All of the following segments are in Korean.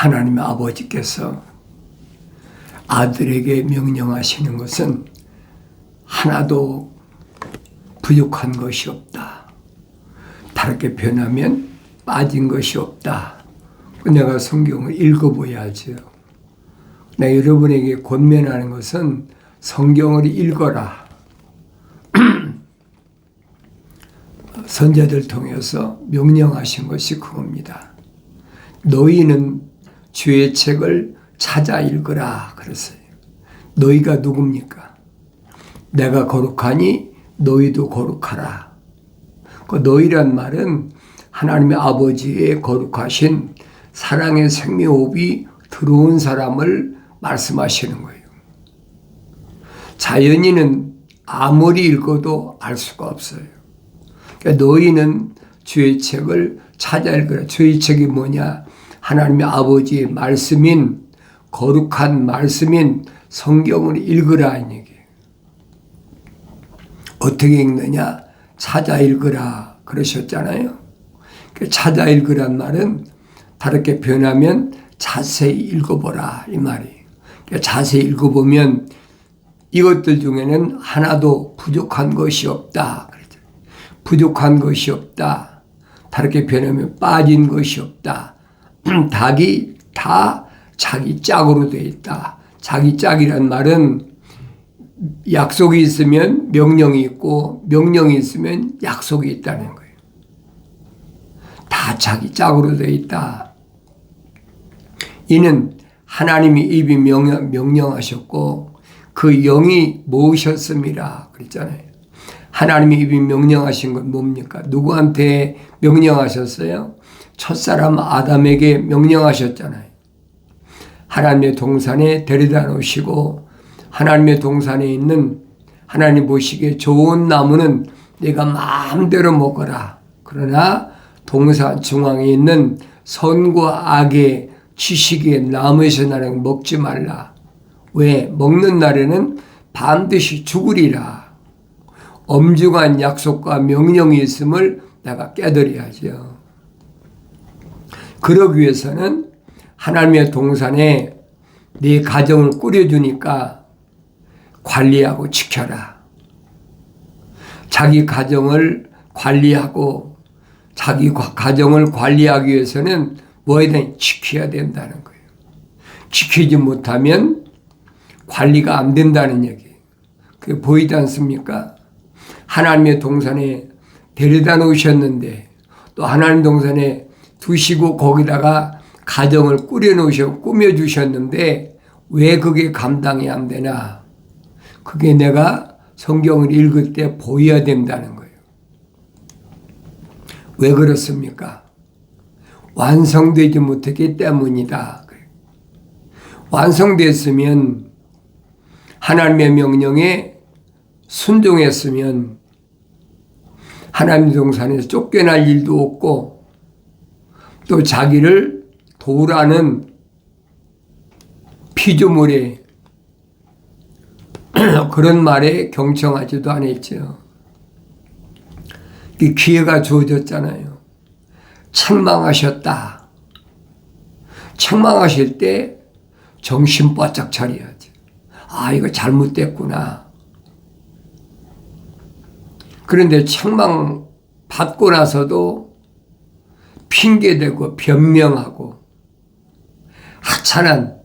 하나님 아버지께서 아들에게 명령하시는 것은 하나도 부족한 것이 없다. 다르게 변하면 빠진 것이 없다. 내가 성경을 읽어봐야죠. 내가 여러분에게 권면하는 것은 성경을 읽어라. 선자들 통해서 명령하신 것이 그겁니다. 너희는 주의 책을 찾아 읽으라 그랬어요. 너희가 누굽니까? 내가 거룩하니 너희도 거룩하라. 그 너희란 말은 하나님의 아버지의 거룩하신 사랑의 생명호흡이 들어온 사람을 말씀하시는 거예요. 자연인은 아무리 읽어도 알 수가 없어요. 그러니까 너희는 주의 책을 찾아 읽으라. 주의 책이 뭐냐? 하나님의 아버지의 말씀인 거룩한 말씀인 성경을 읽으라 이 얘기예요. 어떻게 읽느냐? 찾아 읽으라 그러셨잖아요. 찾아 읽으란 말은 다르게 변하면 자세히 읽어보라 이 말이에요. 자세히 읽어보면 이것들 중에는 하나도 부족한 것이 없다. 부족한 것이 없다. 다르게 변하면 빠진 것이 없다. 닭이 다 자기 짝으로 되어 있다. 자기 짝이란 말은 약속이 있으면 명령이 있고 명령이 있으면 약속이 있다는 거예요. 다 자기 짝으로 되어 있다. 이는 하나님이 입이 명령하셨고 그 영이 모으셨습니다. 그랬잖아요. 하나님이 입이 명령하신 건 뭡니까? 누구한테 명령하셨어요? 첫사람 아담에게 명령하셨잖아요. 하나님의 동산에 데려다 놓으시고 하나님의 동산에 있는 하나님 보시기에 좋은 나무는 네가 마음대로 먹어라. 그러나 동산 중앙에 있는 선과 악의 지식의 나무에서 나는 먹지 말라. 왜? 먹는 날에는 반드시 죽으리라. 엄중한 약속과 명령이 있음을 내가 깨달아야죠. 그러기 위해서는 하나님의 동산에 네 가정을 꾸려주니까 관리하고 지켜라. 자기 가정을 관리하고 자기 가정을 관리하기 위해서는 뭐 해야 되냐? 지켜야 된다는 거예요. 지키지 못하면 관리가 안 된다는 얘기예요. 그게 보이지 않습니까? 하나님의 동산에 데려다 놓으셨는데 또 하나님 동산에 두시고 거기다가 가정을 꾸며주셨는데 왜 그게 감당이 안 되나? 그게 내가 성경을 읽을 때 보여야 된다는 거예요. 왜 그렇습니까? 완성되지 못했기 때문이다. 완성됐으면 하나님의 명령에 순종했으면 하나님 동산에서 쫓겨날 일도 없고 또 자기를 도우라는 피조물의 그런 말에 경청하지도 않았죠. 이 기회가 주어졌잖아요. 책망하셨다. 책망하실 때 정신 바짝 차려야지. 아, 이거 잘못됐구나. 그런데 책망 받고 나서도 핑계대고 변명하고 하찮은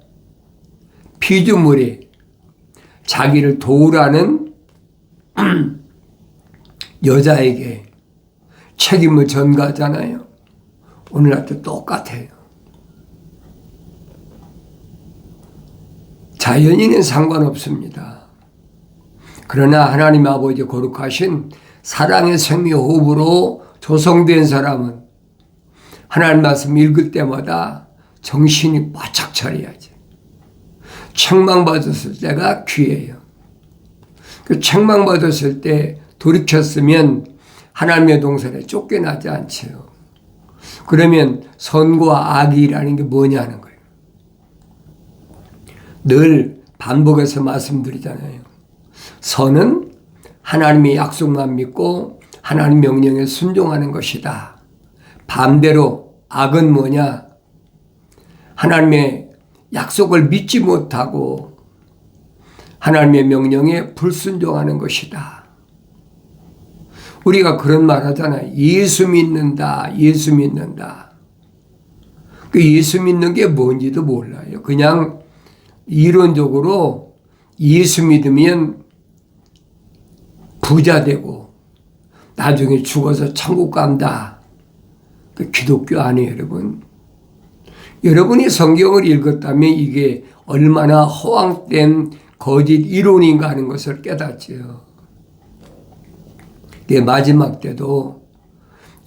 피조물이 자기를 도우라는 여자에게 책임을 전가하잖아요. 오늘날도 똑같아요. 자연인은 상관없습니다. 그러나 하나님 아버지 거룩하신 사랑의 생명호흡으로 조성된 사람은 하나님 말씀 읽을 때마다 정신이 바짝 차려야지. 책망받았을 때가 기회예요. 그 책망받았을 때 돌이켰으면 하나님의 동산에 쫓겨나지 않지요. 그러면 선과 악이라는 게 뭐냐는 거예요. 늘 반복해서 말씀드리잖아요. 선은 하나님의 약속만 믿고 하나님 명령에 순종하는 것이다. 반대로 악은 뭐냐? 하나님의 약속을 믿지 못하고 하나님의 명령에 불순종하는 것이다. 우리가 그런 말 하잖아요. 예수 믿는다. 예수 믿는다. 그 예수 믿는 게 뭔지도 몰라요. 그냥 이론적으로 예수 믿으면 부자 되고 나중에 죽어서 천국 간다. 그 기독교 아니에요, 여러분. 여러분이 성경을 읽었다면 이게 얼마나 허황된 거짓 이론인가 하는 것을 깨닫지요. 마지막 때도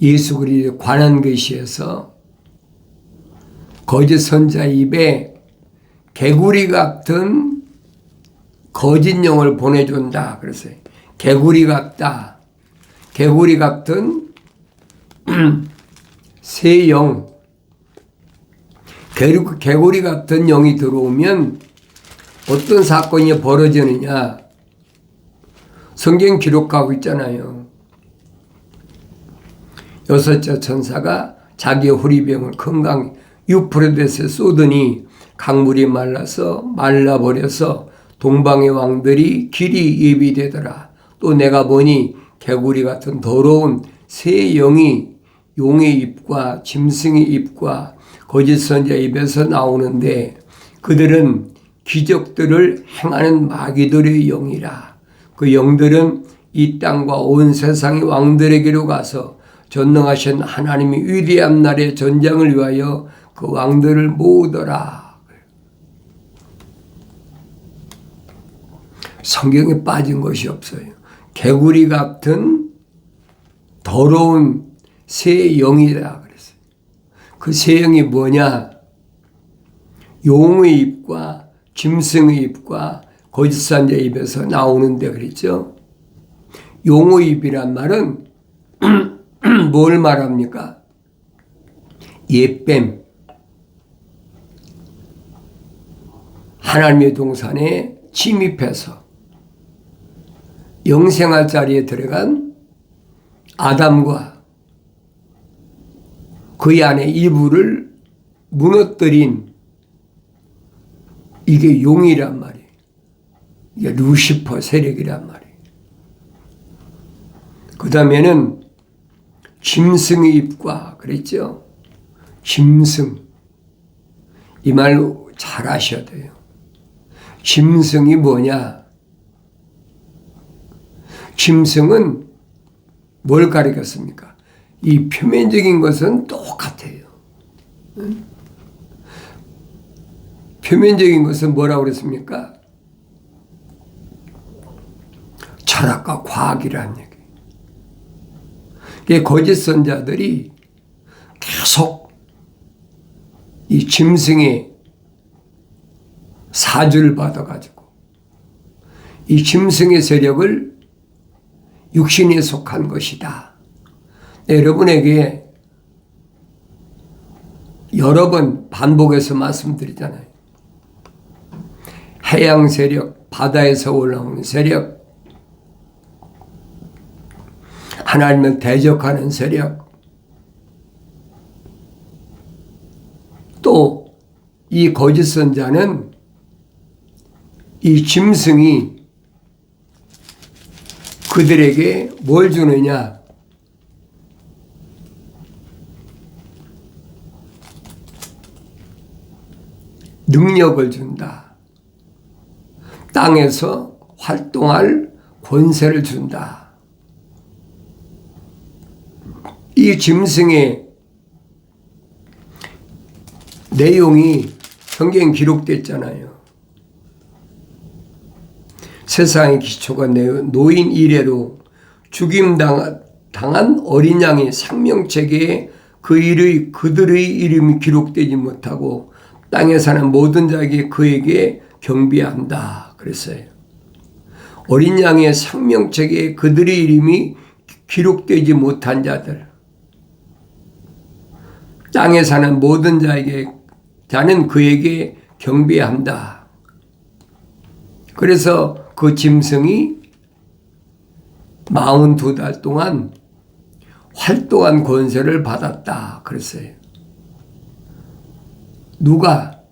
예수 그리스도에 관한 것이어서 거짓 선자 입에 개구리 같은 거짓 영을 보내준다. 그랬어요. 개구리 같다. 개구리 같은 새 영. 개구리 같은 영이 들어오면 어떤 사건이 벌어지느냐. 성경 기록하고 있잖아요. 여섯째 천사가 자기의 호리병을 큰 강 유프라데스에 쏘더니 강물이 말라버려서 동방의 왕들이 길이 예비되더라. 또 내가 보니 개구리 같은 더러운 새 영이 용의 입과 짐승의 입과 거짓 선자 입에서 나오는데 그들은 기적들을 행하는 마귀들의 영이라. 그 영들은 이 땅과 온 세상의 왕들에게로 가서 전능하신 하나님이 위대한 날의 전장을 위하여 그 왕들을 모으더라. 성경에 빠진 것이 없어요. 개구리 같은 더러운 새 영이라 그랬어요. 그 새 영이 뭐냐? 용의 입과 짐승의 입과 거짓 선자 입에서 나오는데 그랬죠. 용의 입이란 말은 뭘 말합니까? 옛뱀. 하나님의 동산에 침입해서 영생할 자리에 들어간 아담과 그의 안에 이불을 무너뜨린 이게 용이란 말이에요. 이게 루시퍼 세력이란 말이에요. 그 다음에는 짐승의 입과 그랬죠. 짐승. 이 말 잘 아셔야 돼요. 짐승이 뭐냐? 짐승은 뭘 가리켰습니까? 이 표면적인 것은 똑같아요. 표면적인 것은 뭐라고 그랬습니까? 철학과 과학이라는 얘기. 거짓 선자들이 계속 이 짐승의 사주를 받아가지고 이 짐승의 세력을 육신에 속한 것이다. 여러분에게 여러 번 반복해서 말씀드리잖아요. 해양 세력, 바다에서 올라오는 세력, 하나님을 대적하는 세력, 또 이 거짓 선자는 이 짐승이 그들에게 뭘 주느냐? 능력을 준다. 땅에서 활동할 권세를 준다. 이 짐승의 내용이 성경에 기록됐잖아요. 세상의 기초가 노인 이래로 죽임당한 어린 양의 생명책에 그들의 이름이 기록되지 못하고 땅에 사는 모든 자에게 그에게 경배한다. 그랬어요. 어린 양의 생명책에 그들의 이름이 기록되지 못한 자들, 땅에 사는 모든 자는 그에게 경배한다. 그래서 그 짐승이 42달 동안 활동한 권세를 받았다. 그랬어요. 누가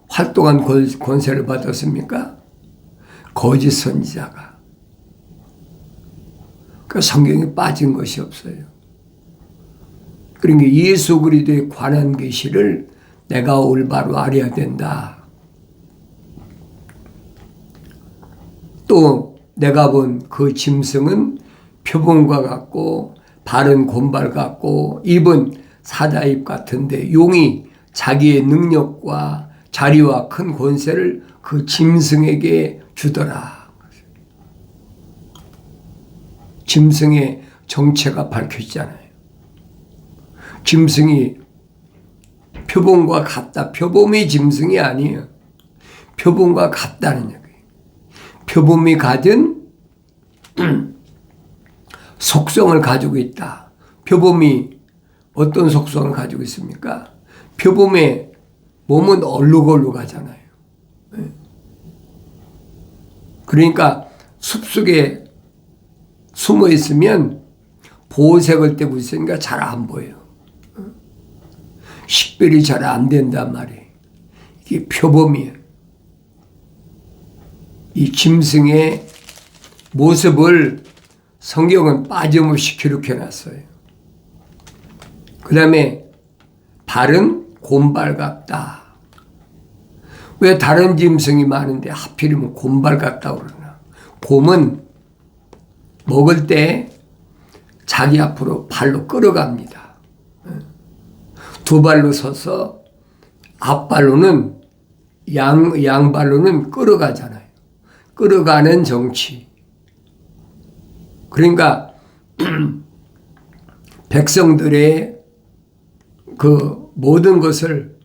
활동한 권세를 받았습니까? 거짓 선지자가. 그 성경에 빠진 것이 없어요. 그러니까 예수 그리스도에 관한 계시를 내가 올바로 알아야 된다. 또 내가 본 그 짐승은 표범과 같고 발은 곰발 같고 입은 사자입 같은데 용이 자기의 능력과 자리와 큰 권세를 그 짐승에게 주더라. 짐승의 정체가 밝혀지잖아요. 짐승이 표범과 같다. 표범이 짐승이 아니에요. 표범과 같다는 얘기예요. 표범이 가진 속성을 가지고 있다. 표범이 어떤 속성을 가지고 있습니까? 표범의 몸은 얼룩얼룩하잖아요. 그러니까 숲속에 숨어 있으면 보호색을 떼고 있으니까 잘 안 보여요. 식별이 잘 안 된단 말이에요. 이게 표범이에요. 이 짐승의 모습을 성경은 빠짐없이 기록해놨어요. 그 다음에 발은 곰발 같다. 왜 다른 짐승이 많은데 하필이면 곰발 같다고 그러나? 곰은 먹을 때 자기 앞으로 발로 끌어갑니다. 두 발로 서서 앞발로는 양발로는 끌어가잖아요. 끌어가는 정치. 그러니까 백성들의 그 모든 것을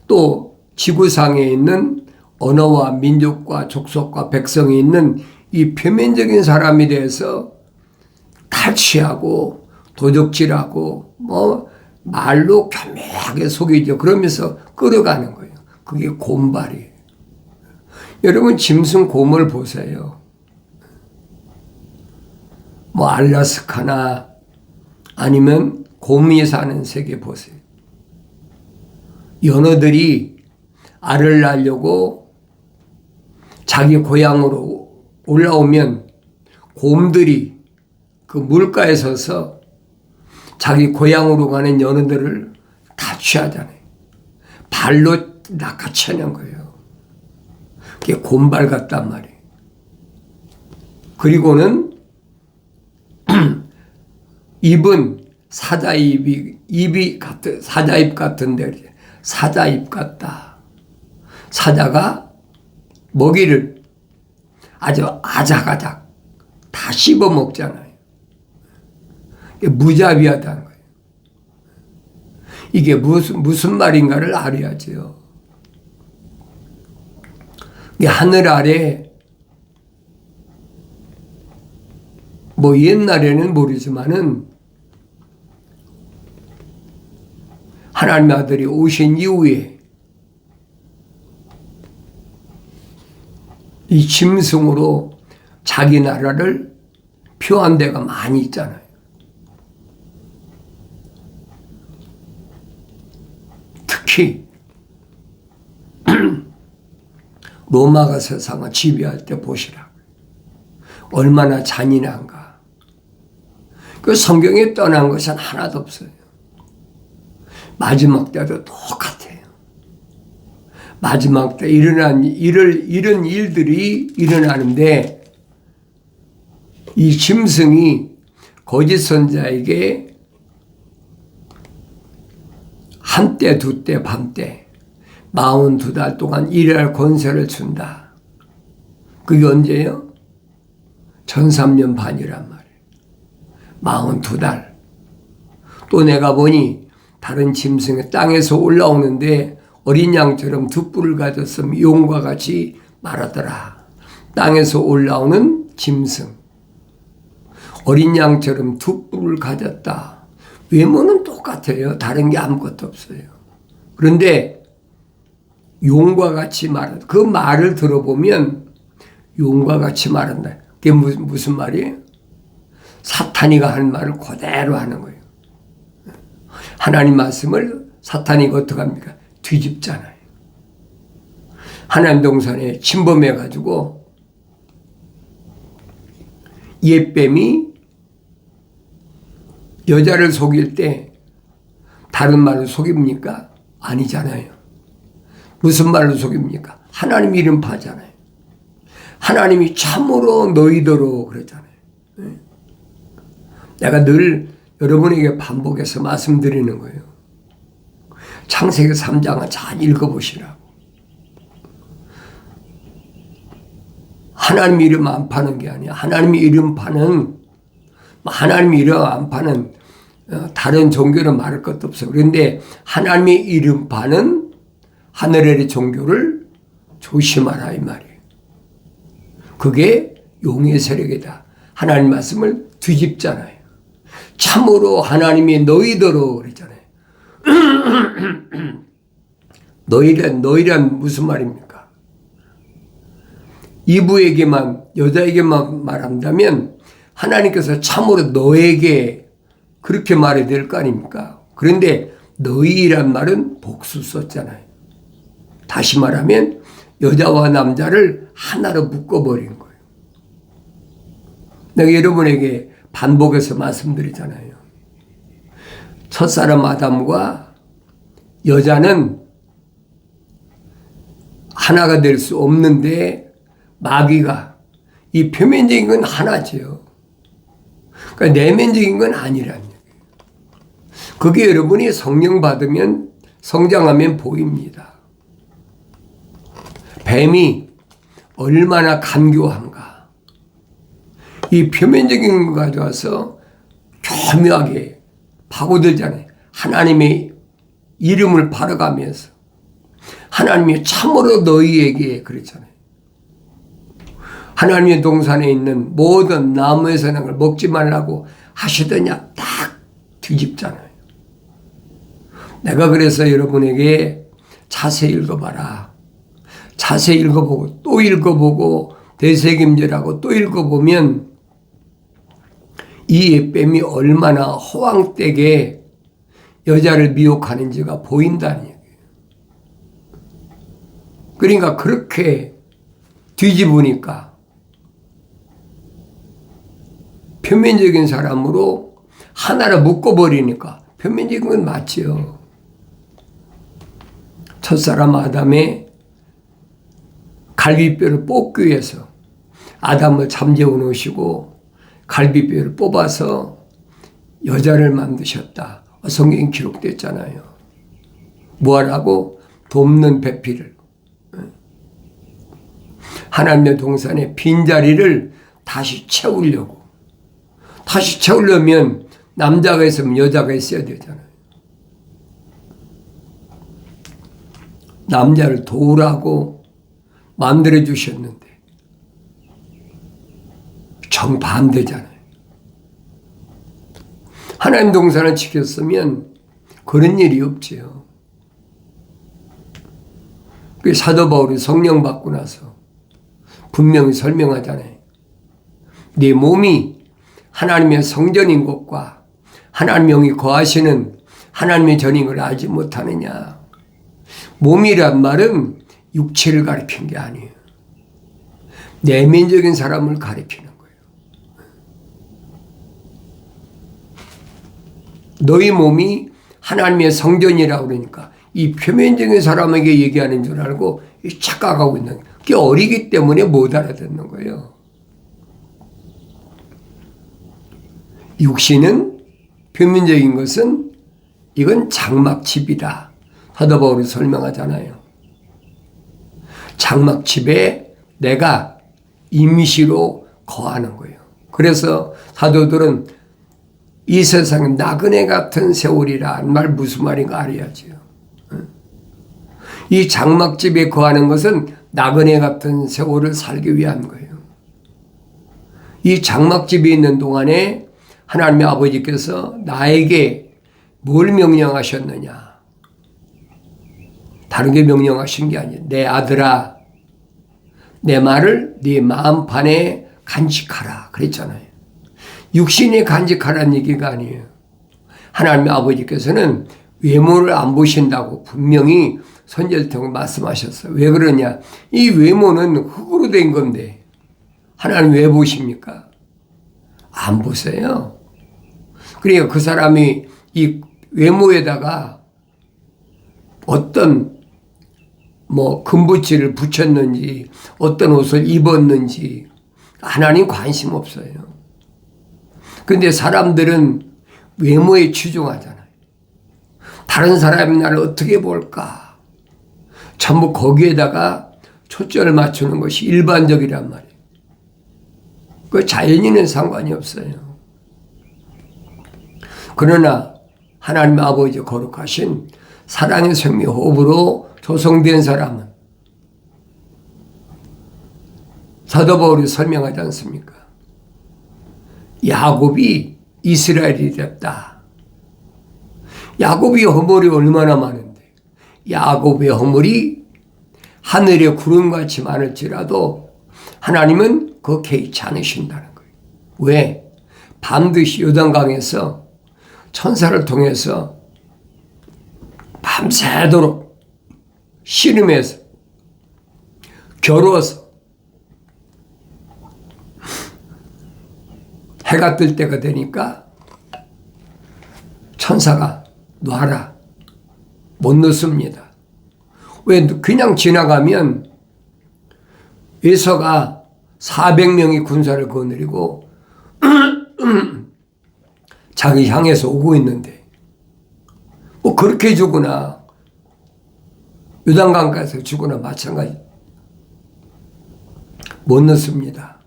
또 지구상에 있는 언어와 민족과 족속과 백성이 있는 이 표면적인 사람에 대해서 탈취하고 도적질하고 말로 교묘하게 속이죠. 그러면서 끌어가는 거예요. 그게 곰발이에요. 여러분 짐승 곰을 보세요. 알라스카나 아니면 곰이 사는 세계 보세요. 연어들이 알을 낳으려고 자기 고향으로 올라오면 곰들이 그 물가에 서서 자기 고향으로 가는 연어들을 다 취하잖아요. 발로 낚아채는 거예요. 그게 곰발 같단 말이에요. 그리고는 입은 사자입 같은데 사자입 같다. 사자가 먹이를 아주 아작아작 다 씹어 먹잖아요. 무자비하다는 거예요. 이게 무슨 말인가를 알아야죠. 하늘 아래 옛날에는 모르지만은 하나님의 아들이 오신 이후에 이 짐승으로 자기 나라를 표한 데가 많이 있잖아요. 특히 로마가 세상을 지배할 때 보시라고. 얼마나 잔인한가. 그 성경에 떠난 것은 하나도 없어요. 마지막 때도 똑같아요. 마지막 때 이런 일들이 일어나는데 이 짐승이 거짓 선자에게 한때, 두때, 밤때 42달 동안 일할 권세를 준다. 그게 언제예요? 1003년 반이란 말이에요. 42달. 또 내가 보니 다른 짐승이 땅에서 올라오는데 어린 양처럼 두 뿔을 가졌으면 용과 같이 말하더라. 땅에서 올라오는 짐승. 어린 양처럼 두 뿔을 가졌다. 외모는 똑같아요. 다른 게 아무것도 없어요. 그런데 용과 같이 말한다. 그 말을 들어보면 용과 같이 말한다. 그게 무슨 말이에요? 사탄이가 한 말을 그대로 하는 거예요. 하나님 말씀을 사탄이 어떻게 합니까? 뒤집잖아요. 하나님 동산에 침범해가지고 옛뱀이 여자를 속일 때 다른 말로 속입니까? 아니잖아요. 무슨 말로 속입니까? 하나님 이름 파잖아요. 하나님이 참으로 너희더러 그러잖아요. 내가 늘 여러분에게 반복해서 말씀드리는 거예요. 창세기 3장을 잘 읽어보시라고. 하나님 이름 안 파는 게 아니야. 하나님 이름 파는, 하나님 이름 안 파는 다른 종교는 말할 것도 없어. 그런데 하나님의 이름 파는 하늘의 종교를 조심하라 이 말이에요. 그게 용의 세력이다. 하나님 말씀을 뒤집잖아요. 참으로 하나님이 너희더러 그랬잖아요. 너희란 무슨 말입니까? 이브에게만, 여자에게만 말한다면 하나님께서 참으로 너에게 그렇게 말해야 될 거 아닙니까? 그런데 너희란 말은 복수 썼잖아요. 다시 말하면 여자와 남자를 하나로 묶어버린 거예요. 내가 여러분에게 반복해서 말씀드리잖아요. 첫사람 아담과 여자는 하나가 될 수 없는데 마귀가 이 표면적인 건 하나죠. 그러니까 내면적인 건 아니라는 얘기예요. 그게 여러분이 성령 받으면 성장하면 보입니다. 뱀이 얼마나 간교한가. 이 표면적인 거 가져와서 교묘하게 파고들잖아요. 하나님의 이름을 바라가면서 하나님이 참으로 너희에게 그랬잖아요. 하나님의 동산에 있는 모든 나무에서 난 걸 먹지 말라고 하시더냐 딱 뒤집잖아요. 내가 그래서 여러분에게 자세히 읽어봐라. 자세히 읽어보고 또 읽어보고 되새김질하고 또 읽어보면 이 옛뱀이 얼마나 허황되게 여자를 미혹하는지가 보인다는 얘기예요. 그러니까 그렇게 뒤집으니까 표면적인 사람으로 하나를 묶어버리니까 표면적인 건 맞지요. 첫사람 아담의 갈비뼈를 뽑기 위해서 아담을 잠재워 놓으시고 갈비뼈를 뽑아서 여자를 만드셨다. 성경에 기록됐잖아요. 뭐하라고? 돕는 배필을. 하나님의 동산의 빈자리를 다시 채우려고. 다시 채우려면 남자가 있으면 여자가 있어야 되잖아요. 남자를 도우라고 만들어 주셨는데 정반대잖아요. 하나님 동산을 지켰으면 그런 일이 없지요. 그 사도 바울이 성령 받고 나서 분명히 설명하잖아요. 네 몸이 하나님의 성전인 것과 하나님 영이 거하시는 하나님의 전인 걸 알지 못하느냐. 몸이란 말은 육체를 가리킨 게 아니에요. 내면적인 사람을 가리키는 거예요. 너희 몸이 하나님의 성전이라고 그러니까 이 표면적인 사람에게 얘기하는 줄 알고 착각하고 있는 거예요. 그게 어리기 때문에 못 알아듣는 거예요. 육신은 표면적인 것은 이건 장막집이다. 사도 바울이 설명하잖아요. 장막집에 내가 임시로 거하는 거예요. 그래서 사도들은 이 세상은 나그네 같은 세월이라는 말 무슨 말인가 알아야지요. 이 장막집에 거하는 것은 나그네 같은 세월을 살기 위한 거예요. 이 장막집에 있는 동안에 하나님의 아버지께서 나에게 뭘 명령하셨느냐? 다른 게 명령하신 게 아니에요. 내 아들아, 내 말을 네 마음판에 간직하라 그랬잖아요. 육신이 간직하라는 얘기가 아니에요. 하나님의 아버지께서는 외모를 안 보신다고 분명히 선지자를 통해 말씀하셨어요. 왜 그러냐? 이 외모는 흙으로 된 건데 하나님 왜 보십니까? 안 보세요. 그러니까 그 사람이 이 외모에다가 어떤 금붙이를 붙였는지 어떤 옷을 입었는지 하나님 관심 없어요. 근데 사람들은 외모에 치중하잖아요. 다른 사람이 나를 어떻게 볼까? 전부 거기에다가 초점을 맞추는 것이 일반적이란 말이에요. 그 자연인은 상관이 없어요. 그러나 하나님 아버지 거룩하신 사랑의 생명 호흡으로 조성된 사람은 사도 바울이 설명하지 않습니까? 야곱이 이스라엘이 됐다. 야곱이 허물이 얼마나 많은데 야곱의 허물이 하늘의 구름같이 많을지라도 하나님은 그거 개의치 않으신다는 거예요. 왜? 반드시 요단강에서 천사를 통해서 밤새도록 씨름해서 겨루어서 해가 뜰 때가 되니까 천사가 놔라. 못 넣습니다. 왜? 그냥 지나가면 에서가 400명의 군사를 거느리고 자기 향해서 오고 있는데 그렇게 죽으나 요단강가에서 죽으나 마찬가지 못 넣습니다.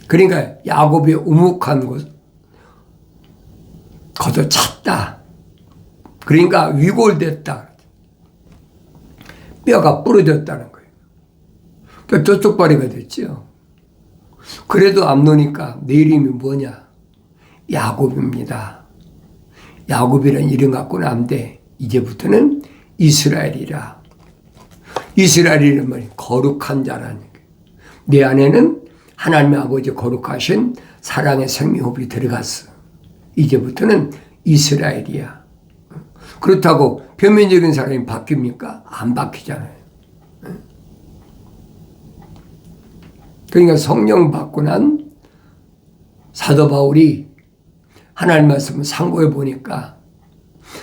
그러니까 야곱이 우묵한 곳 거둬 찼다. 그러니까 위골됐다. 뼈가 부러졌다는 거예요. 그러니까 쩌쪽바리가 됐죠. 그래도 안 노니까 내 이름이 뭐냐? 야곱입니다. 야곱이라는 이름 갖고는 안 돼. 이제부터는 이스라엘이라. 이스라엘이란 말이 거룩한 자라는 거예요. 내 안에는 하나님의 아버지 거룩하신 사랑의 생명호흡이 들어갔어. 이제부터는 이스라엘이야. 그렇다고 표면적인 사람이 바뀝니까? 안 바뀌잖아요. 그러니까 성령 받고 난 사도 바울이 하나님 말씀을 상고해 보니까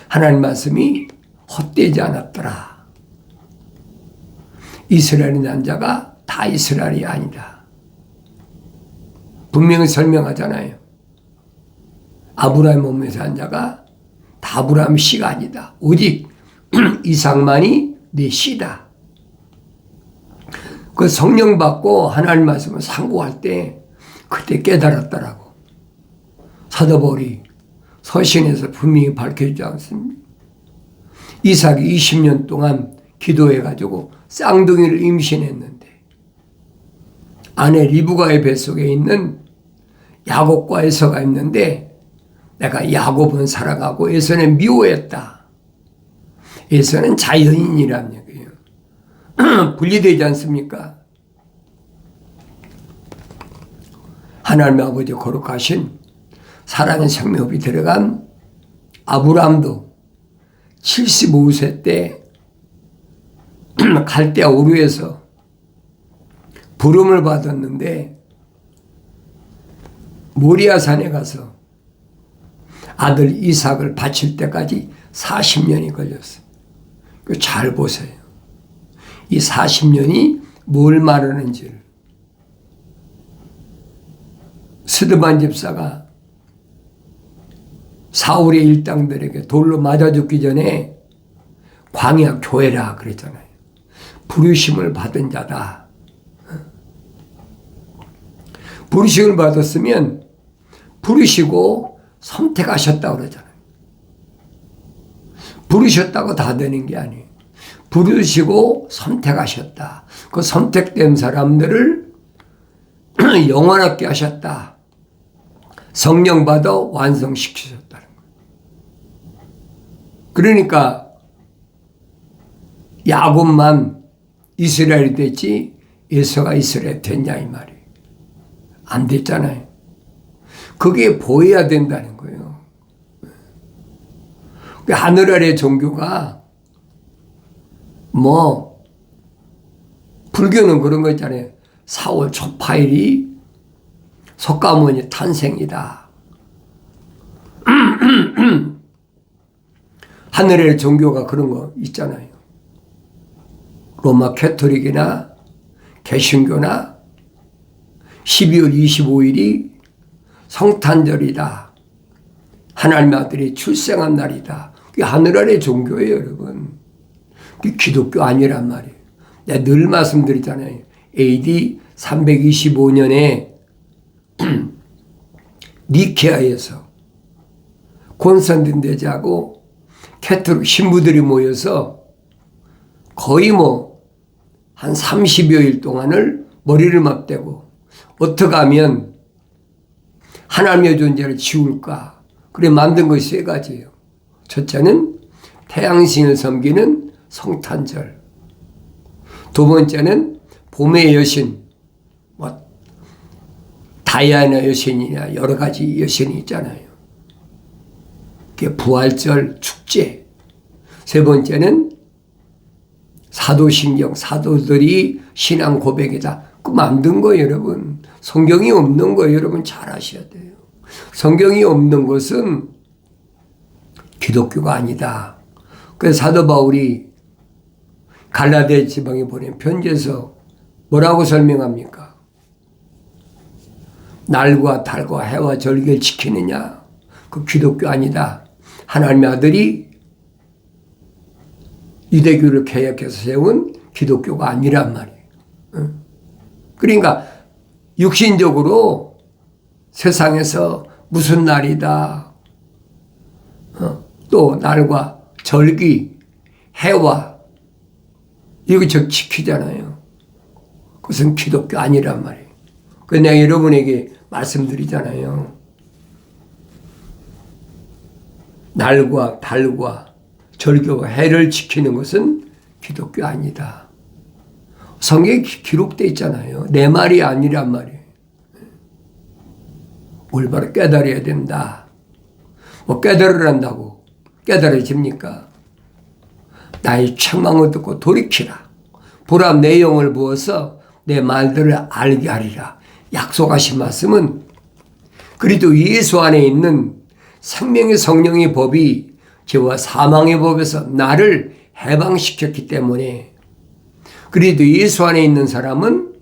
하나님 말씀이 헛되지 않았더라. 이스라엘의 난자가 다 이스라엘이 아니다. 분명히 설명하잖아요. 아브라함 몸에서 한 자가 다 아브라함 씨가 아니다. 오직 이삭만이 내 씨다. 그 성령 받고 하나님 말씀을 상고할 때 그때 깨달았더라고. 사도 바울이 서신에서 분명히 밝혀주지 않습니까? 이삭이 20년 동안 기도해가지고 쌍둥이를 임신했는데 아내 리브가의 뱃속에 있는 야곱과 에서가 있는데 내가 야곱은 사랑하고 에서는 미워했다. 에서는 자연인이란 얘기예요. 분리되지 않습니까? 하나님의 아버지 거룩하신 사랑의 생명이 들어간 아브라함도 75세 때 갈대아 우르에서 부름을 받았는데 모리아산에 가서 아들 이삭을 바칠 때까지 40년이 걸렸어요. 잘 보세요. 이 40년이 뭘 말하는지를. 스드반 집사가 사울의 일당들에게 돌로 맞아 죽기 전에 광야 교회라 그랬잖아요. 부르심을 받은 자다. 부르심을 받았으면 부르시고 선택하셨다고 그러잖아요. 부르셨다고 다 되는 게 아니에요. 부르시고 선택하셨다. 그 선택된 사람들을 영원하게 하셨다. 성령 받아 완성시키셨다는 거예요. 그러니까 야곱만 이스라엘이 됐지 에서가 이스라엘 됐냐 이 말이에요. 안 됐잖아요. 그게 보여야 된다는 거예요. 그 하늘 아래 종교가 뭐 불교는 그런 거 있잖아요. 4월 초파일이 석가모니 탄생이다. 하늘 아래 종교가 그런 거 있잖아요. 로마 캐토릭이나 개신교나 12월 25일이 성탄절이다. 하나님의 아들이 출생한 날이다. 그게 하늘 아래 종교예요, 여러분. 그게 기독교 아니란 말이에요. 내가 늘 말씀드리잖아요. AD 325년에 니케아에서 콘스탄틴 대제하고 캐토릭 신부들이 모여서 거의 뭐 한 30여일 동안을 머리를 맞대고 어떻게 하면 하나님의 존재를 지울까. 그래 만든 것이 세 가지예요. 첫째는 태양신을 섬기는 성탄절. 두 번째는 봄의 여신, 뭐 다이아나 여신이나 여러 가지 여신이 있잖아요. 그게 부활절 축제. 세 번째는 사도신경, 사도들이 신앙 고백이다. 그 만든 거예요, 여러분. 성경이 없는 거예요, 여러분. 잘 아셔야 돼요. 성경이 없는 것은 기독교가 아니다. 그래서 사도 바울이 갈라디아 지방에 보낸 편지에서 뭐라고 설명합니까? 날과 달과 해와 절기를 지키느냐? 그 기독교 아니다. 하나님의 아들이 유대교를 개혁해서 세운 기독교가 아니란 말이에요. 그러니까 육신적으로 세상에서 무슨 날이다. 또 날과 절기, 해와 이거 지키잖아요. 그것은 기독교 아니란 말이에요. 그래서 내가 여러분에게 말씀드리잖아요. 날과 달과 절기와 해를 지키는 것은 기독교 아니다. 성경에 기록되어 있잖아요. 내 말이 아니란 말이에요. 올바로 깨달아야 된다. 뭐 깨달으란다고 깨달아집니까? 나의 책망을 듣고 돌이키라. 보라 내 영을 부어서 내 말들을 알게 하리라. 약속하신 말씀은 그리스도 예수 안에 있는 생명의 성령의 법이 죄와 사망의 법에서 나를 해방시켰기 때문에 그래도 예수 안에 있는 사람은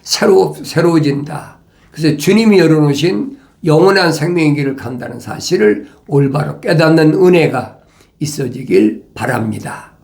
새로워진다. 그래서 주님이 열어놓으신 영원한 생명의 길을 간다는 사실을 올바로 깨닫는 은혜가 있어지길 바랍니다.